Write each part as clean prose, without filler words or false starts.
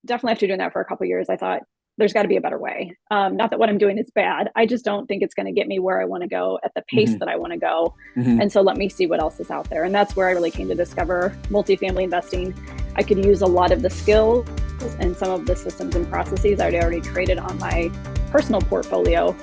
definitely after doing that for a couple of years, I thought there's got to be a better way. Not that what I'm doing is bad. I just don't think it's going to get me where I want to go at the pace that I want to go. And so let me see what else is out there. And that's where I really came to discover multifamily investing. I could use a lot of the skills and some of the systems and processes I'd already created on my personal portfolio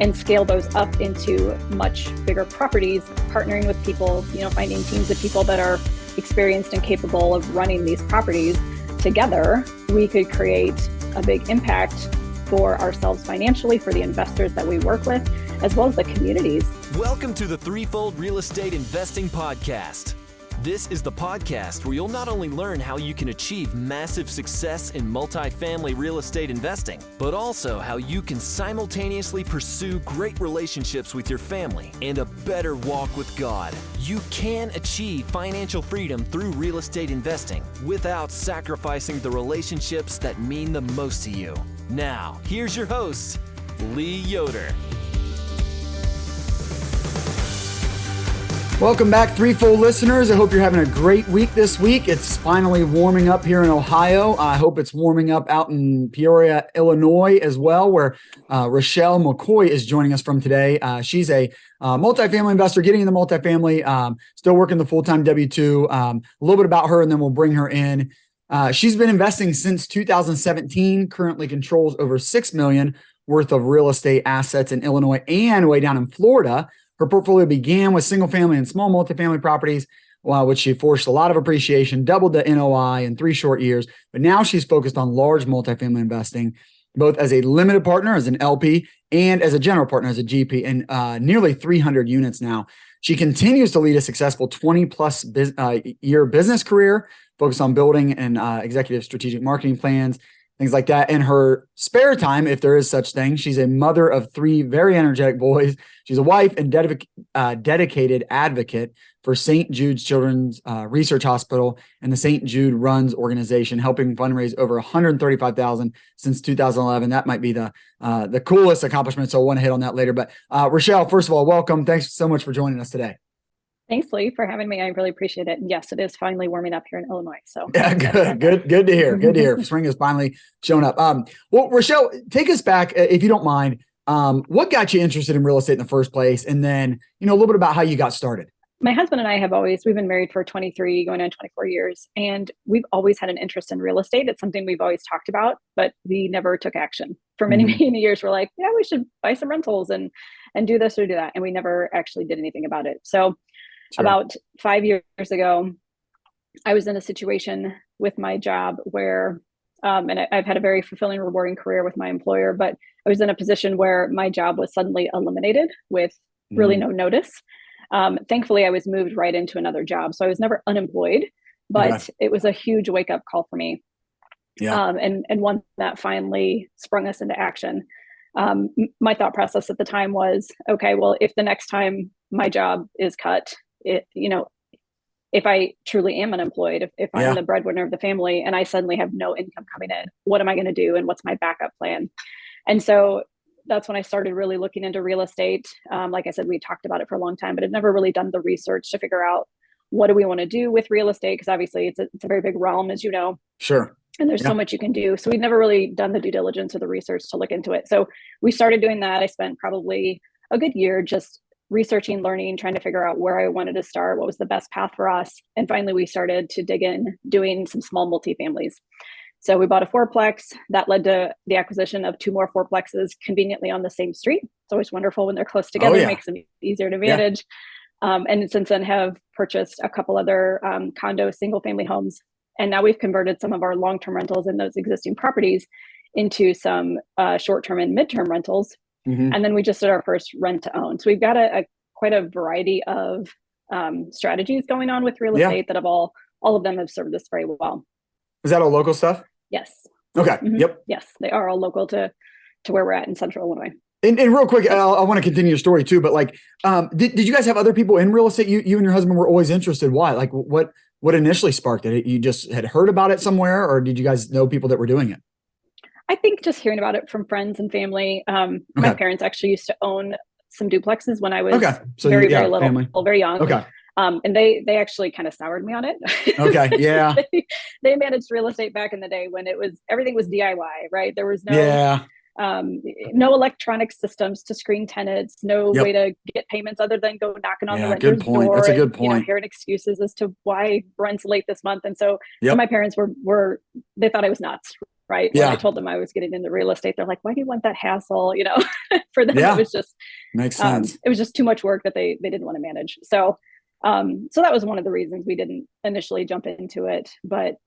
and scale those up into much bigger properties, partnering with people, finding teams of people that are experienced and capable of running these properties. Together, we could create a big impact for ourselves financially, for the investors that we work with, as well as the communities. Welcome to the Threefold Real Estate Investing Podcast. This is the podcast where you'll not only learn how you can achieve massive success in multifamily real estate investing, but also how you can simultaneously pursue great relationships with your family and a better walk with God. You can achieve financial freedom through real estate investing without sacrificing the relationships that mean the most to you. Now, here's your host, Lee Yoder. Welcome back, Threefold listeners. I hope you're having a great week this week. It's finally warming up here in Ohio. I hope it's warming up out in Peoria, Illinois as well, where Roschelle McCoy is joining us from today. She's a multifamily investor, getting into multifamily, still working the full-time W-2. A little bit about her, and then we'll bring her in. She's been investing since 2017, currently controls over $6 million worth of real estate assets in Illinois and way down in Florida. Her portfolio began with single family and small multifamily properties, which she forced a lot of appreciation, doubled the NOI in 3 short years. But now she's focused on large multifamily investing, both as a limited partner, as an LP, and as a general partner, as a GP, and nearly 300 units now. She continues to lead a successful 20-plus year business career, focused on building and executive strategic marketing plans, things like that. In her spare time, if there is such thing, she's a mother of 3 very energetic boys. She's a wife and dedicated advocate for St. Jude's Children's Research Hospital and the St. Jude Runs organization, helping fundraise over $135,000 since 2011. That might be the coolest accomplishment, so I want to hit on that later. But Roschelle, first of all, welcome. Thanks so much for joining us today. Thanks, Lee, for having me. I really appreciate it. And yes, it is finally warming up here in Illinois. So yeah, good to hear. Good to hear. Spring has finally shown up. Well, Roschelle, take us back, if you don't mind. What got you interested in real estate in the first place? And then, a little bit about how you got started. My husband and I we've been married for 23, going on 24 years, and we've always had an interest in real estate. It's something we've always talked about, but we never took action. For many, many years, we're like, yeah, we should buy some rentals and do this or do that. And we never actually did anything about it. So about 5 years ago, I was in a situation with my job where, and I've had a very fulfilling, rewarding career with my employer, but I was in a position where my job was suddenly eliminated with really no notice. Thankfully, I was moved right into another job. So I was never unemployed, but it was a huge wake-up call for me. Yeah. And one that finally sprung us into action. My thought process at the time was, okay, well, if the next time my job is cut, if I truly am unemployed, if I'm the breadwinner of the family and I suddenly have no income coming in, what am I going to do? And what's my backup plan? And so that's when I started really looking into real estate. Like I said, we talked about it for a long time, but I've never really done the research to figure out what do we want to do with real estate? Because obviously it's a very big realm, as you know. Sure. And there's so much you can do. So we'd never really done the due diligence or the research to look into it. So we started doing that. I spent probably a good year just researching, learning, trying to figure out where I wanted to start, what was the best path for us. And finally, we started to dig in doing some small multifamilies. So we bought a 4-plex that led to the acquisition of 2 more 4-plexes conveniently on the same street. It's always wonderful when they're close together. It makes them easier to manage. And since then have purchased a couple other condo single family homes. And now we've converted some of our long-term rentals in those existing properties into some short-term and mid-term rentals. And then we just did our first rent to own. So we've got quite a variety of strategies going on with real estate that have all of them have served us very well. Is that all local stuff? Yes. Okay. Yep. Yes, they are all local to where we're at in Central Illinois. And real quick, I want to continue your story too, but did you guys have other people in real estate? You and your husband were always interested. Why? What initially sparked it? You just had heard about it somewhere, or did you guys know people that were doing it? I think just hearing about it from friends and family. My parents actually used to own some duplexes when I was very little, very young. And they actually kind of soured me on it. Okay. Yeah. They managed real estate back in the day when everything was DIY, right? There was Yeah. no electronic systems to screen tenants, no way Yep. to get payments other than go knocking on the Yeah. Good renter's point. door That's a and, good point. hearing excuses as to why rent's late this month. And so my Yep. parents were they thought I was nuts, right? When I Yeah. told them I was getting into real estate, they're like, why do you want that hassle? For them, Yeah. Makes sense. it was just too much work that they didn't want to manage. So that was one of the reasons we didn't initially jump into it. But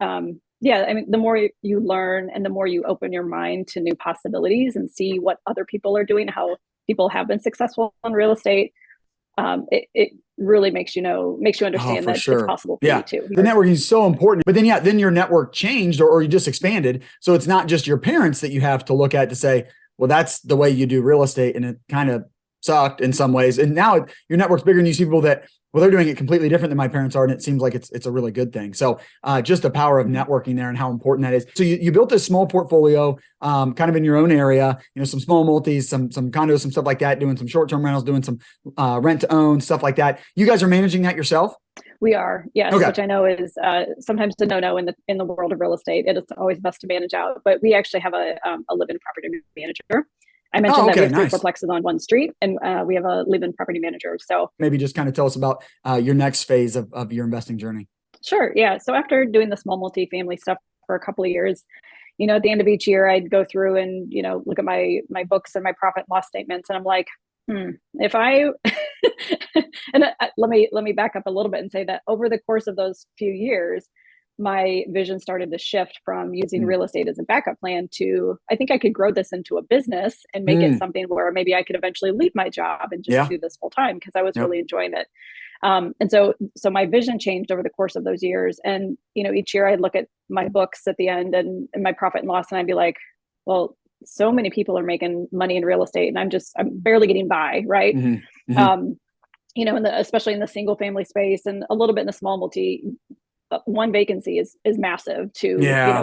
yeah, I mean, the more you learn and the more you open your mind to new possibilities and see what other people are doing, how people have been successful in real estate, it really makes you understand For that it's sure. possible for Yeah. you too. The networking is so important. But then your network changed or you just expanded. So it's not just your parents that you have to look at to say, well, that's the way you do real estate. And it kind of sucked in some ways. And now your network's bigger and you see people that, well, they're doing it completely different than my parents are. And it seems like it's a really good thing. So just the power of networking there and how important that is. So you built this small portfolio kind of in your own area, some small multis, some condos, some stuff like that, doing some short-term rentals, doing some rent to own, stuff like that. You guys are managing that yourself? We are, yes, okay. Which I know is sometimes a no-no in the world of real estate. It is always best to manage out, but we actually have a live-in property manager. I mentioned that we have nice. 3 4plexes on one street, and we have a live-in property manager. So maybe just kind of tell us about your next phase of your investing journey. Sure, yeah. So after doing the small multifamily stuff for a couple of years, at the end of each year, I'd go through and look at my books and my profit and loss statements, and I'm like, if I and let me back up a little bit and say that over the course of those few years, my vision started to shift from using real estate as a backup plan to, I think I could grow this into a business and make it something where maybe I could eventually leave my job and just do this full time because I was really enjoying it. And so my vision changed over the course of those years. And, each year I'd look at my books at the end and my profit and loss, and I'd be like, well, so many people are making money in real estate and I'm barely getting by. Right. Especially in the single family space and a little bit in the small multi, one vacancy is massive to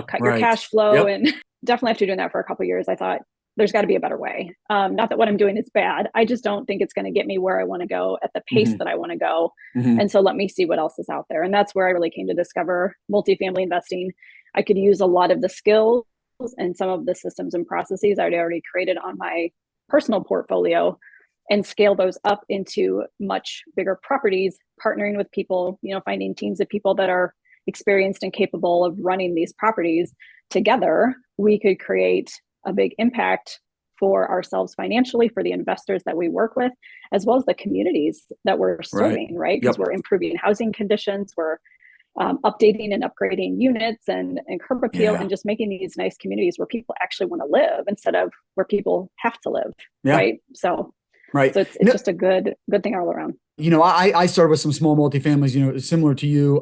cut your cash flow. And definitely after doing that for a couple of years, I thought there's got to be a better way. Not that what I'm doing is bad. I just don't think it's going to get me where I want to go at the pace that I want to go. And so let me see what else is out there. And that's where I really came to discover multifamily investing. I could use a lot of the skills and some of the systems and processes I'd already created on my personal portfolio and scale those up into much bigger properties, partnering with people, finding teams of people that are experienced and capable of running these properties together. We could create a big impact for ourselves financially, for the investors that we work with, as well as the communities that we're serving, right? Because we're improving housing conditions, we're updating and upgrading units and curb appeal and just making these nice communities where people actually want to live instead of where people have to live, right? So it's just a good thing all around. I started with some small multifamilies, similar to you,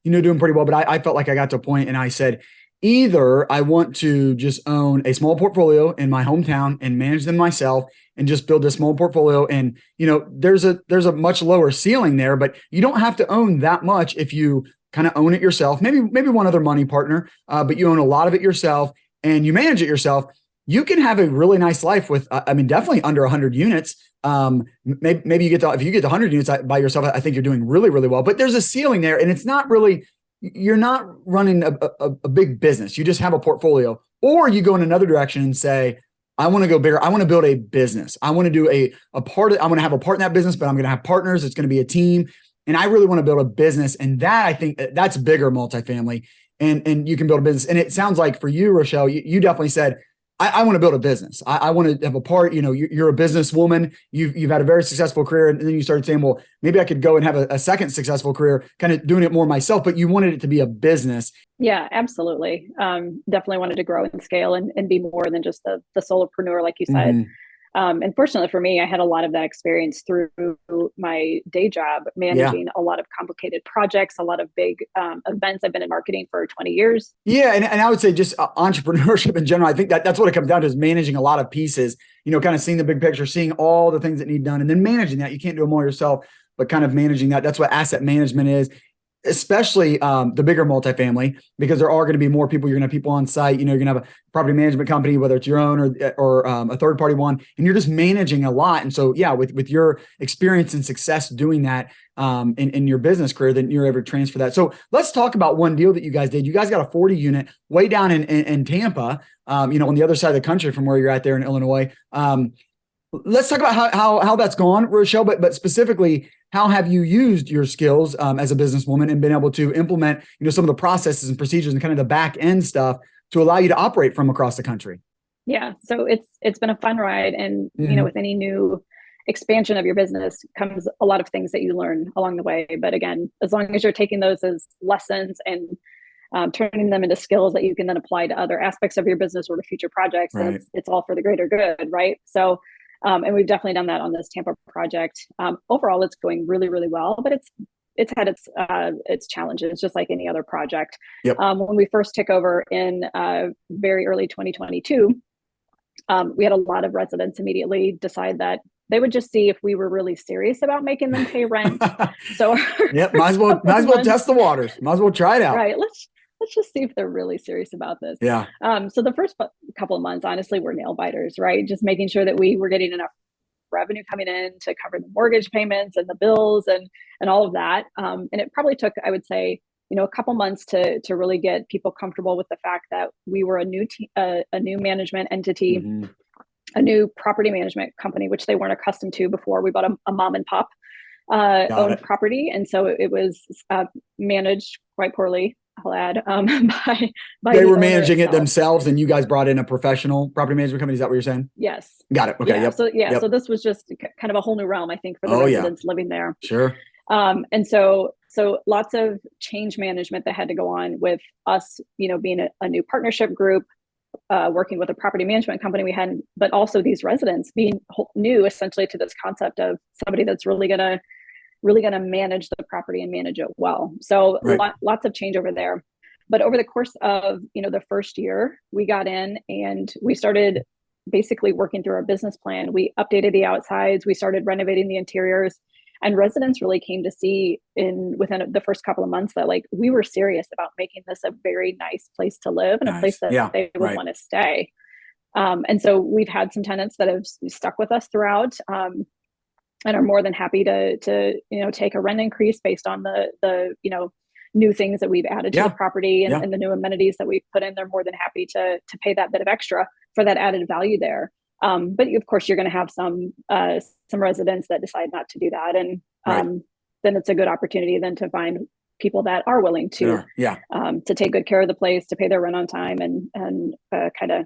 doing pretty well, but I felt like I got to a point and I said, either I want to just own a small portfolio in my hometown and manage them myself and just build a small portfolio. And, there's a much lower ceiling there, but you don't have to own that much if you kind of own it yourself, maybe one other money partner, but you own a lot of it yourself and you manage it yourself. You can have a really nice life with, definitely under 100 units. Maybe if you get to 100 units by yourself, I think you're doing really, really well, but there's a ceiling there and it's not really, you're not running a big business. You just have a portfolio, or you go in another direction and say, I want to go bigger. I want to build a business. I want to do I want to have a part in that business, but I'm going to have partners. It's going to be a team. And I really want to build a business. And that, I think that's bigger multifamily and you can build a business. And it sounds like for you, Roschelle, you definitely said, I want to build a business. I want to have a part, you're a businesswoman. You've had a very successful career. And then you started saying, well, maybe I could go and have a second successful career, kind of doing it more myself, but you wanted it to be a business. Yeah, absolutely. Definitely wanted to grow and scale and be more than just the solopreneur, like you said. And fortunately for me, I had a lot of that experience through my day job, managing a lot of complicated projects, a lot of big events. I've been in marketing for 20 years. Yeah. And I would say just entrepreneurship in general. I think that's what it comes down to, is managing a lot of pieces, kind of seeing the big picture, seeing all the things that need done, and then managing that. You can't do them all yourself, but kind of managing that. That's what asset management is. especially the bigger multifamily, because there are going to be more people. You're going to have people on site. You're going to have a property management company, whether it's your own or a third party one, and you're just managing a lot. And so, yeah, with your experience and success doing that in your business career, then you're able to transfer that. So let's talk about one deal that you guys did. You guys got a 40 unit way down in Tampa, on the other side of the country from where you're at there in Illinois. Let's talk about how that's gone, Roschelle, but specifically, how have you used your skills as a businesswoman and been able to implement, some of the processes and procedures and kind of the back end stuff to allow you to operate from across the country? Yeah, so it's been a fun ride, and with any new expansion of your business comes a lot of things that you learn along the way. But again, as long as you're taking those as lessons and turning them into skills that you can then apply to other aspects of your business or to future projects, Right. then it's all for the greater good, right? So. And we've definitely done that on this Tampa project. Overall, it's going really, really well, but it's had its challenges, just like any other project. Yep. When we first took over in very early 2022, we had a lot of residents immediately decide that they would just see if we were really serious about making them pay rent. So yep, might as well test the waters. Might as well try it out. Right. Let's just see if they're really serious about this. Yeah. So the first couple of months, honestly, were nail biters, right? Just making sure that we were getting enough revenue coming in to cover the mortgage payments and the bills and all of that. And it probably took, I would say, a couple months to really get people comfortable with the fact that we were a new management entity, a new property management company, which they weren't accustomed to before. We bought a mom and pop owned property, and so it was managed quite poorly. I'll add, by they the were managing itself. it themselves, and you guys brought in a professional property management company. Is that what you're saying? Yes. Got it. Okay. Yeah. Yep. So this was just kind of a whole new realm, I think, for the residents living there. Sure. And so lots of change management that had to go on with us, being a new partnership group, working with a property management company we had, but also these residents being new essentially to this concept of somebody that's really going to manage the property and manage it well. So lots of change over there. But over the course of, the first year, we got in and we started basically working through our business plan. We updated the outsides, we started renovating the interiors, and residents really came to see within the first couple of months that we were serious about making this a very nice place to live and a place that they would want to stay. And so we've had some tenants that have stuck with us throughout, and are more than happy to take a rent increase based on the new things that we've added to the property and the new amenities that we've put in. They're more than happy to pay that bit of extra for that added value there. But of course, you're going to have some residents that decide not to do that, and then it's a good opportunity then to find people that are willing to take good care of the place, to pay their rent on time, and kind of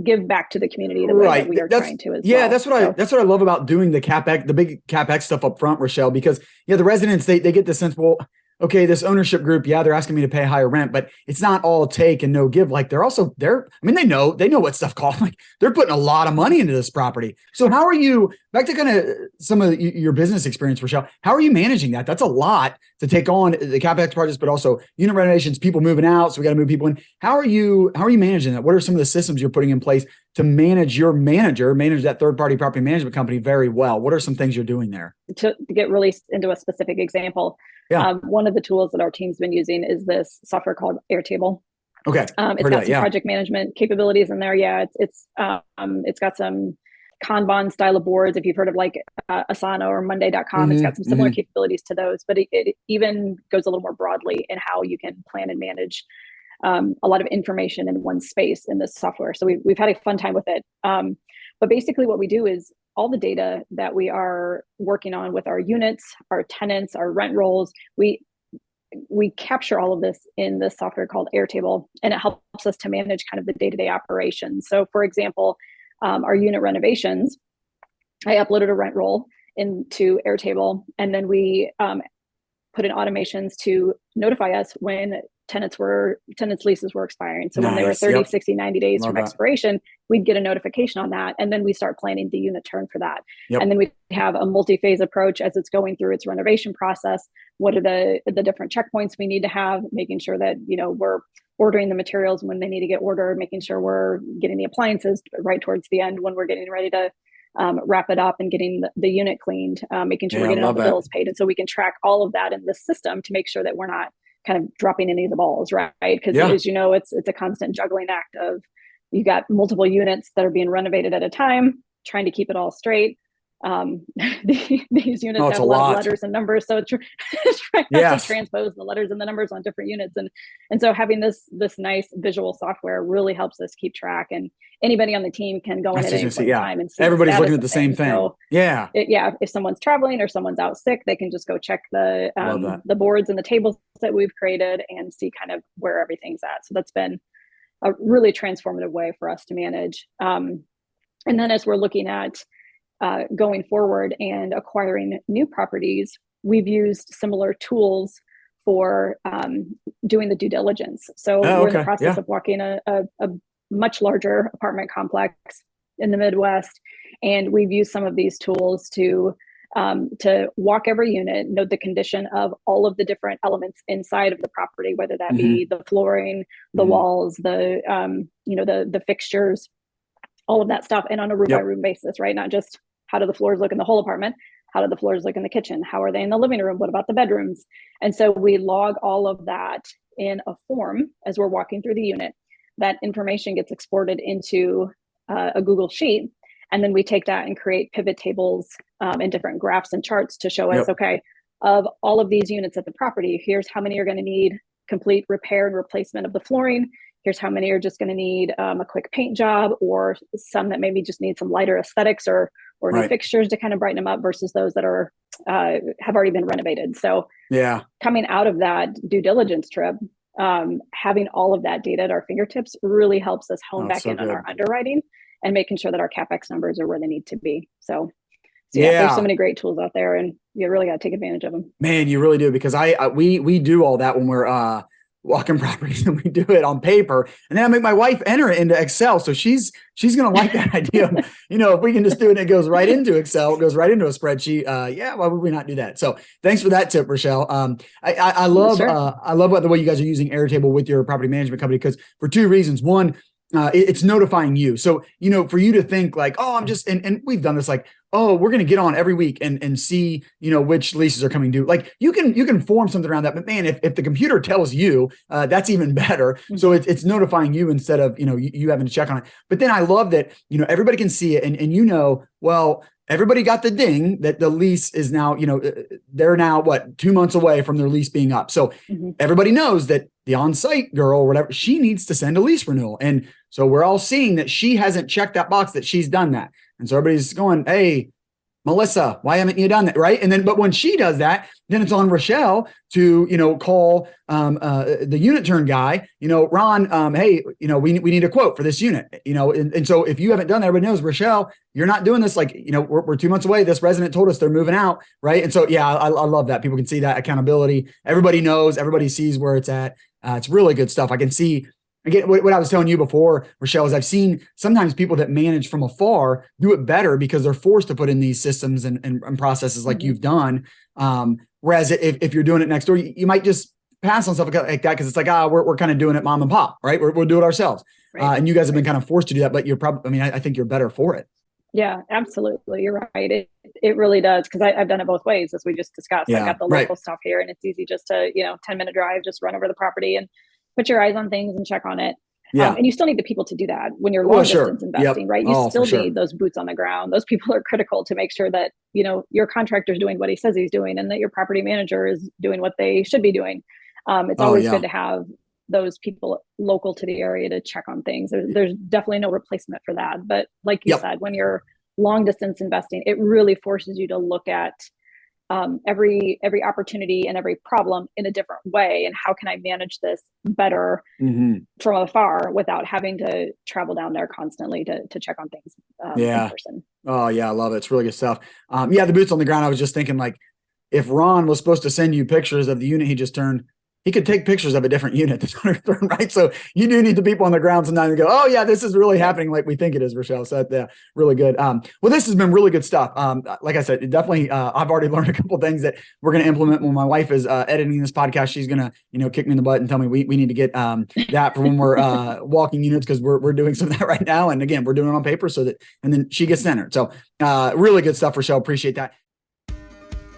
give back to the community the way that we are trying to as well. That's what I love about doing the CapEx, the big CapEx stuff up front, Roschelle, because the residents, they get the sense, well, okay, this ownership group, they're asking me to pay higher rent, but it's not all take and no give. They know what stuff costs. They're putting a lot of money into this property. So how are you, back to kind of some of your business experience, Roschelle, how are you managing that? That's a lot to take on, the CapEx projects, but also unit renovations, people moving out. So we got to move people in. How are you managing that? What are some of the systems you're putting in place to manage that third party property management company very well? What are some things you're doing there? To get really into a specific example, one of the tools that our team's been using is this software called Airtable. Okay. It's got some project management capabilities in there. Yeah. It's got some Kanban style of boards. If you've heard of Asana or Monday.com, it's got some similar capabilities to those, but it even goes a little more broadly in how you can plan and manage a lot of information in one space in this software. So we've had a fun time with it. But basically what we do is all the data that we are working on with our units, our tenants, our rent rolls, we capture all of this in this software called Airtable, and it helps us to manage kind of the day-to-day operations. So for example, our unit renovations, I uploaded a rent roll into Airtable, and then we put in automations to notify us when tenants leases were expiring. So when they were 30, 60, 90 days from expiration, we'd get a notification on that. And then we start planning the unit turn for that. And then we have a multi-phase approach as it's going through its renovation process. What are the different checkpoints we need to have, making sure that, we're ordering the materials when they need to get ordered, making sure we're getting the appliances right towards the end when we're getting ready to wrap it up and getting the unit cleaned, making sure Yeah, we're I getting all love the that. bills paid. And so we can track all of that in the system to make sure that we're not kind of dropping any of the balls, right? Because Yeah. as you know, it's a constant juggling act of, you got multiple units that are being renovated at a time, trying to keep it all straight. These Oh, units it's have a a lot of lot. letters and numbers, so trying not to Yes. transpose the letters and the numbers on different units, and so having this nice visual software really helps us keep track, and anybody on the team can go I in was at just any gonna say, point in yeah. time and see the Everybody's looking status at of the same things. thing. So Yeah. if someone's traveling or someone's out sick, they can just go check Love that. the boards and the tables that we've created and see kind of where everything's at. So that's been a really transformative way for us to manage. And then as we're looking at going forward and acquiring new properties, we've used similar tools for doing the due diligence. So Oh, we're in the okay. process Yeah. of walking a much larger apartment complex in the Midwest, and we've used some of these tools to walk every unit, note the condition of all of the different elements inside of the property, whether that Hmm. be the flooring, the Hmm. walls, the fixtures, all of that stuff, and on a room by Yep. room basis, right? Not just how do the floors look in the whole apartment, how do the floors look in the kitchen, how are they in the living room, what about the bedrooms? And so we log all of that in a form as we're walking through the unit. That information gets exported into a Google sheet, and then we take that and create pivot tables and different graphs and charts to show us, Yep. okay, of all of these units at the property, here's how many are going to need complete repair and replacement of the flooring. Here's how many are just going to need a quick paint job, or some that maybe just need some lighter aesthetics or new Right. fixtures to kind of brighten them up, versus those that are have already been renovated. So Yeah. coming out of that due diligence trip, having all of that data at our fingertips really helps us Oh, hone it's back so in on our good. underwriting and making sure that our CapEx numbers are where they need to be. So yeah, there's so Yeah. many great tools out there, and you really got to take advantage of them. Man, you really do, because we do all that when we're walking properties, and we do it on paper, and then I make my wife enter it into Excel. So she's gonna like that idea of, if we can just do it, it goes right into Excel, it goes right into a spreadsheet. Yeah, why would we not do that? So thanks for that tip, Roschelle. I love Sure. the way you guys are using Airtable with your property management company, because for two reasons. One, it's notifying you. So, for you to think like, oh, I'm just, and we've done this, like, oh, we're going to get on every week and see, which leases are coming due. Like you can form something around that, but man, if the computer tells you, that's even better. Mm-hmm. So it's notifying you instead of, you having to check on it. But then I love that, everybody can see it, and well, everybody got the ding that the lease is now, they're now 2 months away from their lease being up. So Mm-hmm. everybody knows that the on-site girl or whatever, she needs to send a lease renewal. And so we're all seeing that she hasn't checked that box, that she's done that. And so everybody's going, hey, Melissa, why haven't you done that? Right. And then, but when she does that, then it's on Roschelle to, call the unit turn guy, Ron, hey, we need a quote for this unit, and so if you haven't done that, everybody knows, Roschelle, you're not doing this. Like, we're 2 months away. This resident told us they're moving out. Right. And so, yeah, I love that. People can see that accountability. Everybody knows, everybody sees where it's at. It's really good stuff. I can see. Again, what I was telling you before, Roschelle, is I've seen sometimes people that manage from afar do it better because they're forced to put in these systems and processes like you've done. Whereas if you're doing it next door, you might just pass on stuff like that because it's like, we're kind of doing it mom and pop, right? We'll do it ourselves. Right. And you guys have been kind of forced to do that, but you're probably, I think you're better for it. Yeah, absolutely. You're right. It really does, because I've done it both ways, as we just discussed. Yeah, I've got the local stuff here, and it's easy just to, 10-minute drive, just run over the property and put your eyes on things and check on it. Yeah. And you still need the people to do that when you're long distance investing, right? You still need those boots on the ground. Those people are critical to make sure that, your contractor's doing what he says he's doing, and that your property manager is doing what they should be doing. It's always good to have those people local to the area to check on things. There's definitely no replacement for that. But like you said, when you're long distance investing, it really forces you to look at every opportunity and every problem in a different way, and how can I manage this better from afar without having to travel down there constantly to check on things in person. Oh yeah, I love it. It's really good stuff. The boots on the ground. I was just thinking, like, if Ron was supposed to send you pictures of the unit he just turned, he could take pictures of a different unit that's right. So you do need the people on the ground sometimes to go, oh yeah, this is really happening like we think it is, Roschelle. So yeah, really good. Well, this has been really good stuff. Like I said, it definitely, I've already learned a couple things that we're going to implement when my wife is editing this podcast. She's going to, kick me in the butt and tell me we need to get that for when we're walking units, because we're doing some of that right now. And again, we're doing it on paper and then she gets centered. So really good stuff, Roschelle. Appreciate that.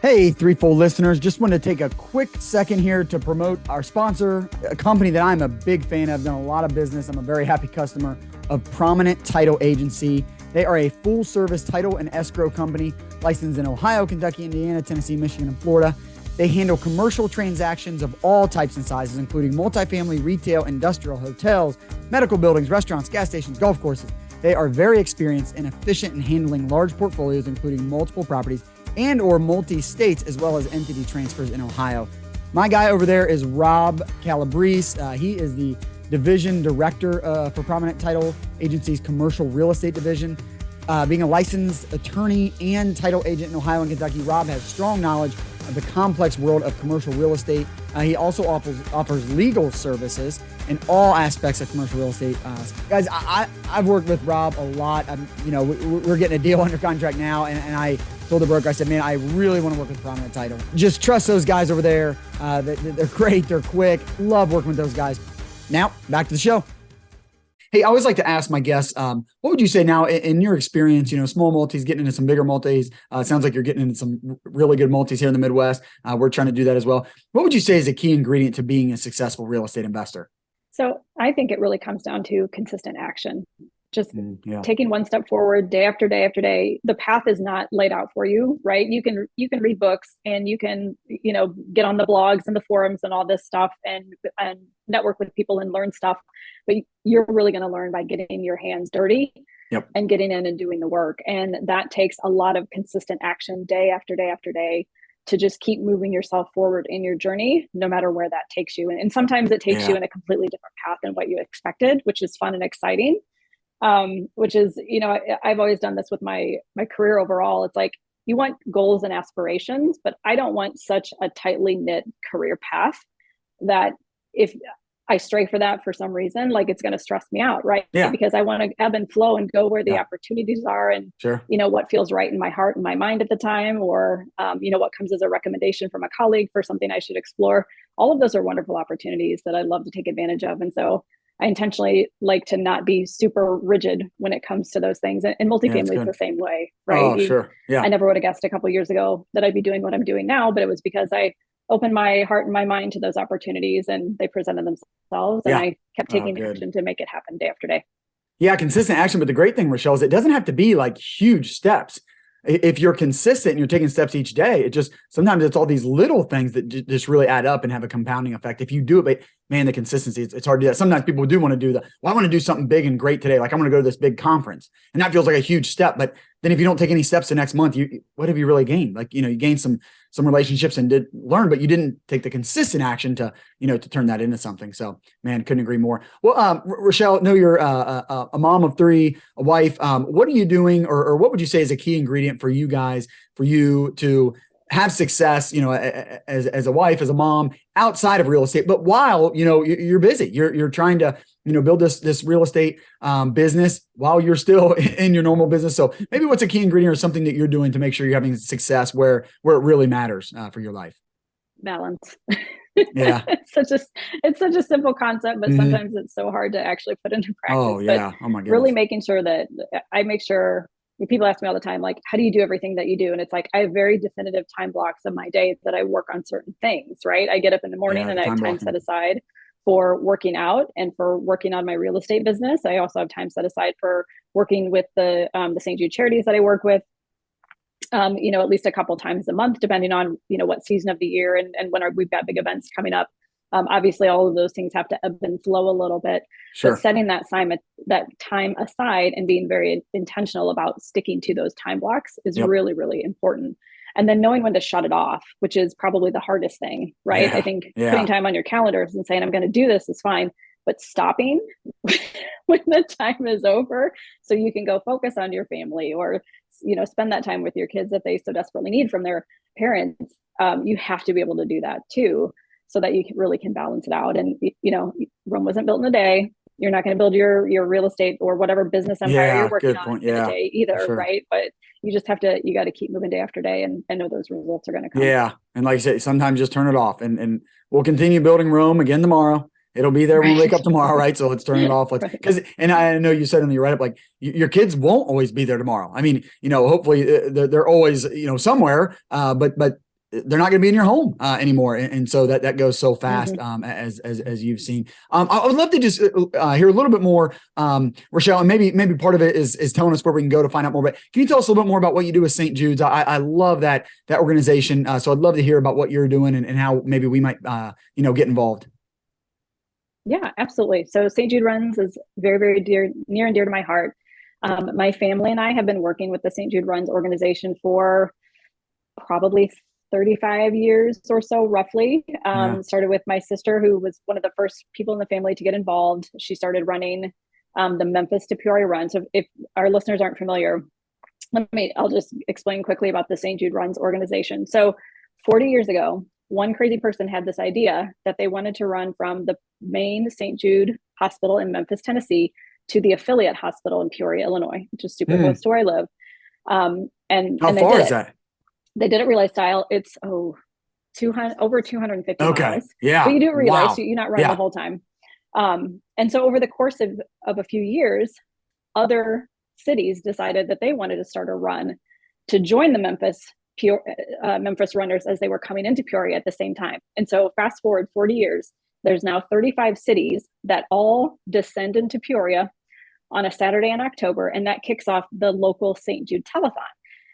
Hey, Threefold listeners, just want to take a quick second here to promote our sponsor, a company that I'm a big fan of, done a lot of business. I'm a very happy customer of Prominent Title Agency. They are a full service title and escrow company licensed in Ohio, Kentucky, Indiana, Tennessee, Michigan, and Florida. They handle commercial transactions of all types and sizes, including multifamily, retail, industrial, hotels, medical buildings, restaurants, gas stations, golf courses. They are very experienced and efficient in handling large portfolios, including multiple properties and or multi-states, as well as entity transfers in Ohio. My guy over there is Rob Calabrese. He is the division director for Prominent Title Agency's commercial real estate division. Being a licensed attorney and title agent in Ohio and Kentucky, Rob has strong knowledge of the complex world of commercial real estate. He also offers legal services in all aspects of commercial real estate. Guys, I've worked with Rob a lot. We're getting a deal under contract now, and I told the broker, I said, man, I really want to work with Prominent Title. Just trust those guys over there. They're great. They're quick. Love working with those guys. Now, back to the show. Hey, I always like to ask my guests, what would you say now in your experience, small multis, getting into some bigger multis, it sounds like you're getting into some really good multis here in the Midwest. We're trying to do that as well. What would you say is a key ingredient to being a successful real estate investor? So I think it really comes down to consistent action. Just taking one step forward day after day after day. The path is not laid out for you, right? You can read books and you can, get on the blogs and the forums and all this stuff and network with people and learn stuff. But you're really going to learn by getting your hands dirty and getting in and doing the work. And that takes a lot of consistent action day after day after day to just keep moving yourself forward in your journey, no matter where that takes you. And sometimes it takes you in a completely different path than what you expected, which is fun and exciting. Which is, I've always done this with my career overall. It's like, you want goals and aspirations, but I don't want such a tightly knit career path that if I stray for that for some reason, like it's going to stress me out, right? Yeah. Because I want to ebb and flow and go where the opportunities are and, what feels right in my heart and my mind at the time, or, what comes as a recommendation from a colleague for something I should explore. All of those are wonderful opportunities that I'd love to take advantage of. And so I intentionally like to not be super rigid when it comes to those things. And multifamily is the same way, right? Oh, sure. Yeah. I never would have guessed a couple of years ago that I'd be doing what I'm doing now, but it was because I opened my heart and my mind to those opportunities and they presented themselves and I kept taking action to make it happen day after day. Yeah, consistent action. But the great thing, Roschelle, is it doesn't have to be like huge steps. If you're consistent and you're taking steps each day, sometimes it's all these little things that just really add up and have a compounding effect. If you do it, but man, the consistency, it's hard to do that. Sometimes people do want to do I want to do something big and great today. Like I'm going to go to this big conference and that feels like a huge step. But then if you don't take any steps the next month, what have you really gained? Like, you gained some relationships and did learn, but you didn't take the consistent action to turn that into something. So man, couldn't agree more. Well, Roschelle, know you're a mom of three, a wife. What are you doing or what would you say is a key ingredient for you guys, for you to have success, as a wife, as a mom outside of real estate, but while, you're busy, you're trying to, build this real estate business while you're still in your normal business. So maybe what's a key ingredient or something that you're doing to make sure you're having success where it really matters for your life? Balance. Yeah. It's such a simple concept, but sometimes it's so hard to actually put into practice. Oh yeah. Oh my goodness. Really making sure that I make sure. People ask me all the time, like, how do you do everything that you do? And it's like, I have very definitive time blocks of my day that I work on certain things, right? I get up in the morning and I have time set aside for working out and for working on my real estate business. I also have time set aside for working with the St. Jude charities that I work with, at least a couple times a month, depending on, what season of the year and when we've got big events coming up. Obviously, all of those things have to ebb and flow a little bit. Sure. But setting that time aside and being very intentional about sticking to those time blocks is really, really important. And then knowing when to shut it off, which is probably the hardest thing, right? I think putting time on your calendars and saying, I'm going to do this is fine, but stopping when the time is over so you can go focus on your family or, spend that time with your kids that they so desperately need from their parents. You have to be able to do that too. so that you really can balance it out. And, Rome wasn't built in a day. You're not going to build your real estate or whatever business empire you're working good on point. in a Yeah, day either, sure. right? But you just got to keep moving day after day and know those results are going to come. Yeah. And like I said, sometimes just turn it off and we'll continue building Rome again tomorrow. It'll be there when we wake up tomorrow, right? So let's turn it off. And I know you said in the write-up, like your kids won't always be there tomorrow. I mean, hopefully they're always, somewhere, but they're not going to be in your home anymore. And so that goes so fast as you've seen. I would love to just hear a little bit more, Roschelle, and maybe part of it is telling us where we can go to find out more. But can you tell us a little bit more about what you do with St. Jude's? I love that organization. So I'd love to hear about what you're doing and how maybe we might, get involved. Yeah, absolutely. So St. Jude Runs is very, very near and dear to my heart. My family and I have been working with the St. Jude Runs organization for probably 35 years or so, roughly. Started with my sister, who was one of the first people in the family to get involved. She started running the Memphis to Peoria Run. So if our listeners aren't familiar, I'll just explain quickly about the St. Jude Runs organization. So 40 years ago, one crazy person had this idea that they wanted to run from the main St. Jude Hospital in Memphis, Tennessee, to the affiliate hospital in Peoria, Illinois, which is super close to where I live. And how far is that? They did it relay style. It's over 250 miles. Yeah. But you do relay, so you're not running the whole time. And so over the course of a few years, other cities decided that they wanted to start a run to join the Memphis runners as they were coming into Peoria at the same time. And so fast forward 40 years, there's now 35 cities that all descend into Peoria on a Saturday in October, and that kicks off the local St. Jude Telethon.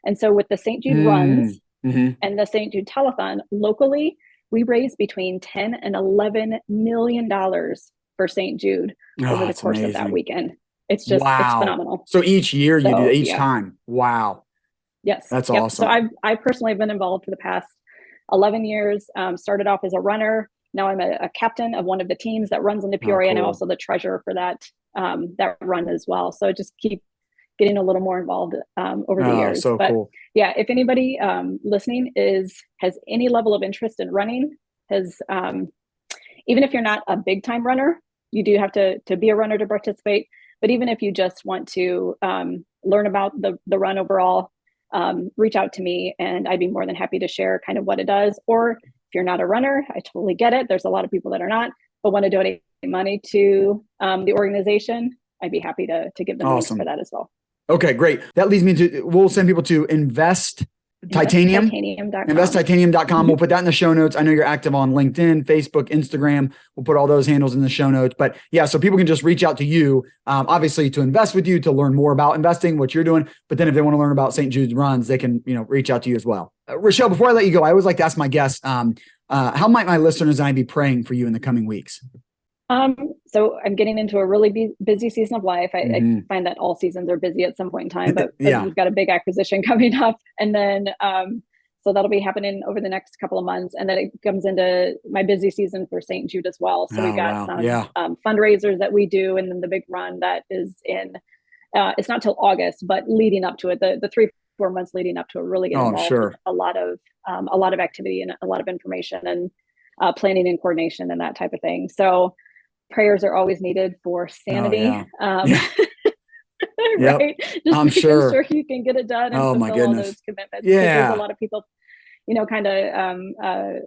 And so with the St. Jude Runs and the St. Jude Telethon, locally, we raise between $10 and $11 million for St. Jude over the course of that weekend. It's just, it's phenomenal. So each year you do each time. Wow. Yes. That's awesome. So I personally have been involved for the past 11 years, started off as a runner. Now I'm a captain of one of the teams that runs into Peoria, and I'm also the treasurer for that run as well. So just keep getting a little more involved over the years. So cool. Yeah, if anybody listening has any level of interest in running, even if you're not a big time runner, you do have to be a runner to participate. But even if you just want to learn about the run overall, reach out to me and I'd be more than happy to share kind of what it does. Or if you're not a runner, I totally get it. There's a lot of people that are not, but want to donate money to the organization. I'd be happy to give them links for that as well. Okay, great. That leads me to, we'll send people to investtitanium.com. We'll put that in the show notes. I know you're active on LinkedIn, Facebook, Instagram. We'll put all those handles in the show notes. But yeah, so people can just reach out to you, obviously to invest with you, to learn more about investing, what you're doing. But then if they want to learn about St. Jude's Runs, they can, reach out to you as well. Roschelle, before I let you go, I always like to ask my guests, how might my listeners and I be praying for you in the coming weeks? So I'm getting into a really busy season of life. I find that all seasons are busy at some point in time, but we've got a big acquisition coming up. And then, so that'll be happening over the next couple of months. And then it comes into my busy season for St. Jude as well. So we've got some fundraisers that we do. And then the big run that is it's not till August, but leading up to it, the 3-4 months leading up to it, really get involved with a lot of activity and a lot of information and planning and coordination and that type of thing. So prayers are always needed for sanity. Right? Just I'm sure you can get it done and fulfill all those commitments. Yeah. There's a lot of people, kind of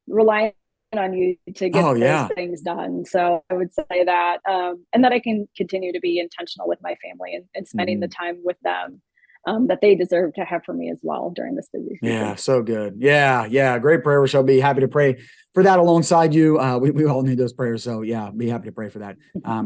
relying on you to get those things done. So I would say that, and that I can continue to be intentional with my family and spending the time with them that they deserve to have for me as well during this busy season. Yeah, so good. Yeah. Great prayer, Roschelle. Be happy to pray for that alongside you. We all need those prayers. So yeah, be happy to pray for that.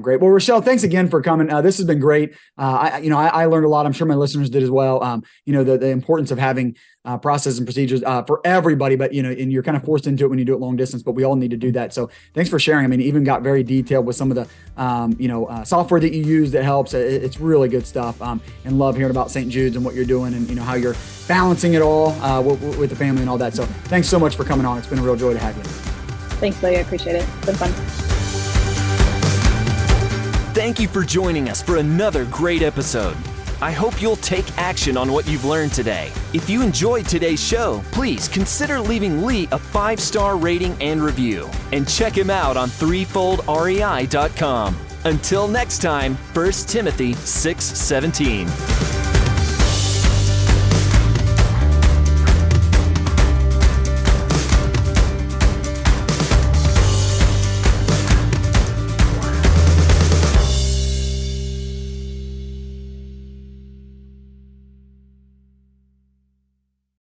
Great. Well, Roschelle, thanks again for coming. This has been great. I learned a lot. I'm sure my listeners did as well. The importance of having process and procedures for everybody, but and you're kind of forced into it when you do it long distance, but we all need to do that. So thanks for sharing. I mean, even got very detailed with some of the, software that you use that helps. It's really good stuff. And love hearing about St. Jude's and what you're doing and, how you're balancing it all with the family and all that. So thanks so much for coming on. It's been a real joy to have you. Thanks, Billy. I appreciate it. It's been fun. Thank you for joining us for another great episode. I hope you'll take action on what you've learned today. If you enjoyed today's show, please consider leaving Lee a 5-star rating and review. And check him out on threefoldrei.com. Until next time, 1 Timothy 6:17.